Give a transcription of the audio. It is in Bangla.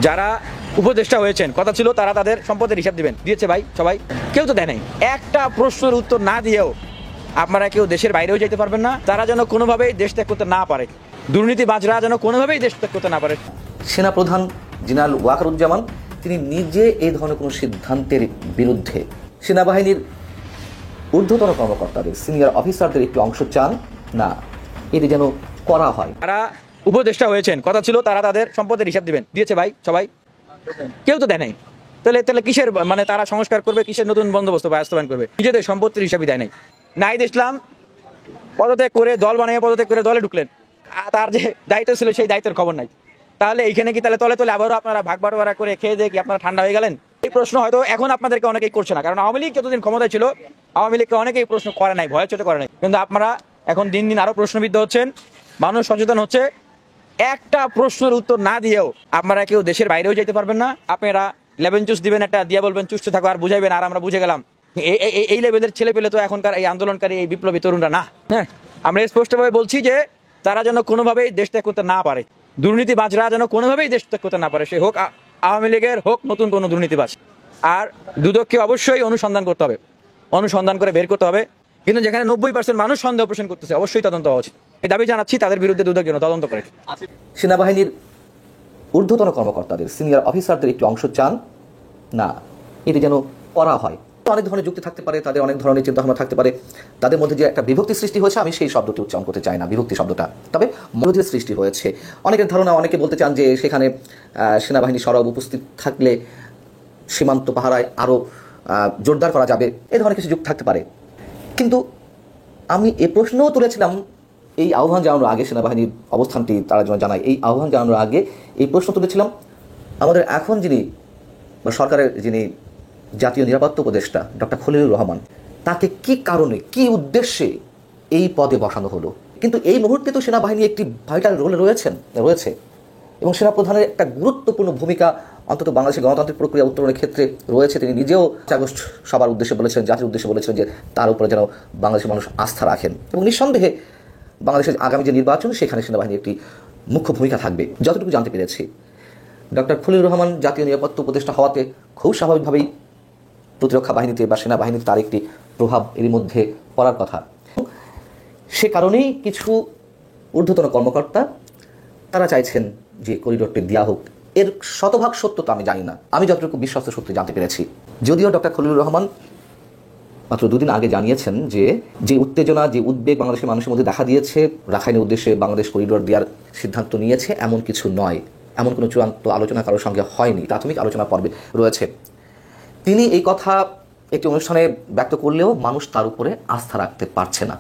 যারা উপদেষ্টা হয়েছেন কথা ছিল তারা তাদের সম্পদের হিসাব দিবেন, দিয়েছে ভাই সবাই? কেউ তো দেয় নাই। একটা প্রশ্নের উত্তর না দিয়েও আপনারা কেউ দেশের বাইরেও যেতে পারবেন না। তারা যেন কোনোভাবেই দেশ ত্যাগ করতে না পারে, দুর্নীতিবাজরা যেন কোনোভাবেই দেশ ত্যাগ করতে না পারে। সেনাপ্রধান জেনারেল ওয়াকারুজ্জামান তিনি নিজে এই ধরনের কোনো সিদ্ধান্তের বিরুদ্ধে সেনাবাহিনীর ঊর্ধ্বতন কর্মকর্তাদের সিনিয়র অফিসারদের একটি অংশ চান না এটি যেন করা হয়। যারা উপদেষ্টা হয়েছেন কথা ছিল তারা তাদের সম্পদের হিসাব দিবেন, দিয়েছে ভাই সবাই? কেউ তো দেয় নাই। তাহলে কিসের মানে তারা সংস্কার করবে, কিসের নতুন বন্দোবস্ত বাস্তবায়ন করবে? নিজেদের সম্পত্তির হিসাবই দেয় নাই। নাহিদ ইসলাম পদত্যাগ করে দল বানিয়ে পদত্যাগ করে দলে ঢুকলেন, তার যে দায়িত্ব ছিল সেই দায়িত্বের খবর নাই। তাহলে এইখানে কি তাহলে তলে তলে আবারও আপনারা ভাগ বাটোয়ারা করে খেয়ে দিয়ে কি আপনারা ঠান্ডা হয়ে গেলেন? এই প্রশ্ন হয়তো এখন আপনাদেরকে অনেকেই করছে না, কারণ আওয়ামী লীগ যতদিন ক্ষমতায় ছিল আওয়ামী লীগকে অনেকেই প্রশ্ন করে নাই, ভয় চোটে করে নাই। কিন্তু আপনারা এখন দিন দিন আরো প্রশ্নবিদ্ধ হচ্ছেন, মানুষ সচেতন হচ্ছে। একটা প্রশ্নের উত্তর না দিয়েও আপনারা কেউ দেশের বাইরেও যেতে পারবেন না। আপনারা লেমন জুস দিবেন একটা, দিয়ে বলবেন চুষতে থাকো আর বুঝাইবেন আর আমরা বুঝে গেলাম। এই লেভেলের ছেলে পেলে তো এখনকার এই আন্দোলনকারী এই বিপ্লবী তরুণরা না। হ্যাঁ, আমরা স্পষ্টভাবে বলছি যে তারা যেন কোনোভাবেই দেশ ত্যাগ করতে না পারে, দুর্নীতিবাজরা যেন কোনোভাবেই দেশ ত্যাগ করতে না পারে, সে হোক আওয়ামী লীগের হোক নতুন কোনো দুর্নীতিবাজ। আর দুদককে অবশ্যই অনুসন্ধান করতে হবে, অনুসন্ধান করে বের করতে হবে। কিন্তু যেখানে 90% মানুষ সন্দেহ পোষণ করতেছে, অবশ্যই তদন্ত হওয়া উচিত। এই দাবি জানাচ্ছি তাদের বিরুদ্ধে দুদক যেন তদন্ত করে। সেনাবাহিনীর ঊর্ধ্বতন কর্মকর্তাদের সিনিয়র অফিসারদের একটি অংশ চান না এটি যেন করা হয়। অনেক ধরনের যুক্তি থাকতে পারে, তাদের অনেক ধরনের চিন্তাভাবনা থাকতে পারে, তাদের মধ্যে যে একটা বিভক্তি সৃষ্টি হয়েছে, আমি সেই শব্দটি উচ্চারণ করতে চাই না, বিভক্তি শব্দটা, তবে মধ্যে সৃষ্টি হয়েছে। অনেকের ধারণা, অনেকে বলতে চান যে সেখানে সেনাবাহিনী সরব উপস্থিত থাকলে সীমান্ত পাহারায় আরও জোরদার করা যাবে, এ ধরনের কিছু যুক্তি থাকতে পারে। কিন্তু আমি এ প্রশ্নও তুলেছিলাম এই আহ্বান জানানোর আগে, সেনাবাহিনীর অবস্থানটি তারা যেন জানায়, এই আহ্বান জানানোর আগে এই প্রশ্ন তুলেছিলাম আমাদের এখন যিনি বা সরকারের যিনি জাতীয় নিরাপত্তা উপদেষ্টা ডক্টর খলিলুর রহমান, তাকে কি কারণে কি উদ্দেশ্যে এই পদে বসানো হলো। কিন্তু এই মুহূর্তে তো সেনাবাহিনী একটি ভাইটাল রোলে রয়েছে এবং সেনাপ্রধানের একটা গুরুত্বপূর্ণ ভূমিকা অন্তত বাংলাদেশের গণতান্ত্রিক প্রক্রিয়া উত্তরণের ক্ষেত্রে রয়েছে। তিনি নিজেও আগস্ট সবার উদ্দেশ্যে বলেছেন, জাতির উদ্দেশ্যে বলেছেন যে তার উপরে যেন বাংলাদেশের মানুষ আস্থা রাখেন এবং নিঃসন্দেহে বাংলাদেশের আগামী যে নির্বাচন সেখানে সেনাবাহিনী একটি মুখ্য ভূমিকা থাকবে। যতটুকু জানতে পেরেছি, ডক্টর খলিলুর রহমান জাতীয় নিরাপত্তা উপদেষ্টা হওয়াতে খুব স্বাভাবিকভাবেই প্রতিরক্ষা বাহিনীতে বা সেনাবাহিনীতে তার একটি প্রভাব এর মধ্যে পড়ার কথা। সে কারণেই কিছু ঊর্ধ্বতন কর্মকর্তা তারা চাইছেন যে করিডোরটি দেওয়া হোক। এর শতভাগ সত্যতা আমি জানি না, আমি যতটুকু বিশ্বস্ত সত্যি জানতে পেরেছি। যদিও ডক্টর খলিলুর রহমান মাত্র দুদিন আগে জানিয়েছেন যে উত্তেজনা, যে উদ্বেগ বাংলাদেশের মানুষের মধ্যে দেখা দিয়েছে, রাখাইনের উদ্দেশ্যে বাংলাদেশ করিডোর দেওয়ার সিদ্ধান্ত নিয়েছে, এমন কিছু নয়, এমন কোনো চূড়ান্ত আলোচনা কারোর সঙ্গে হয়নি, প্রাথমিক আলোচনা পর্বে রয়েছে। তিনি এই কথা একটি অনুষ্ঠানে ব্যক্ত করলেও মানুষ তার উপরে আস্থা রাখতে পারছে না।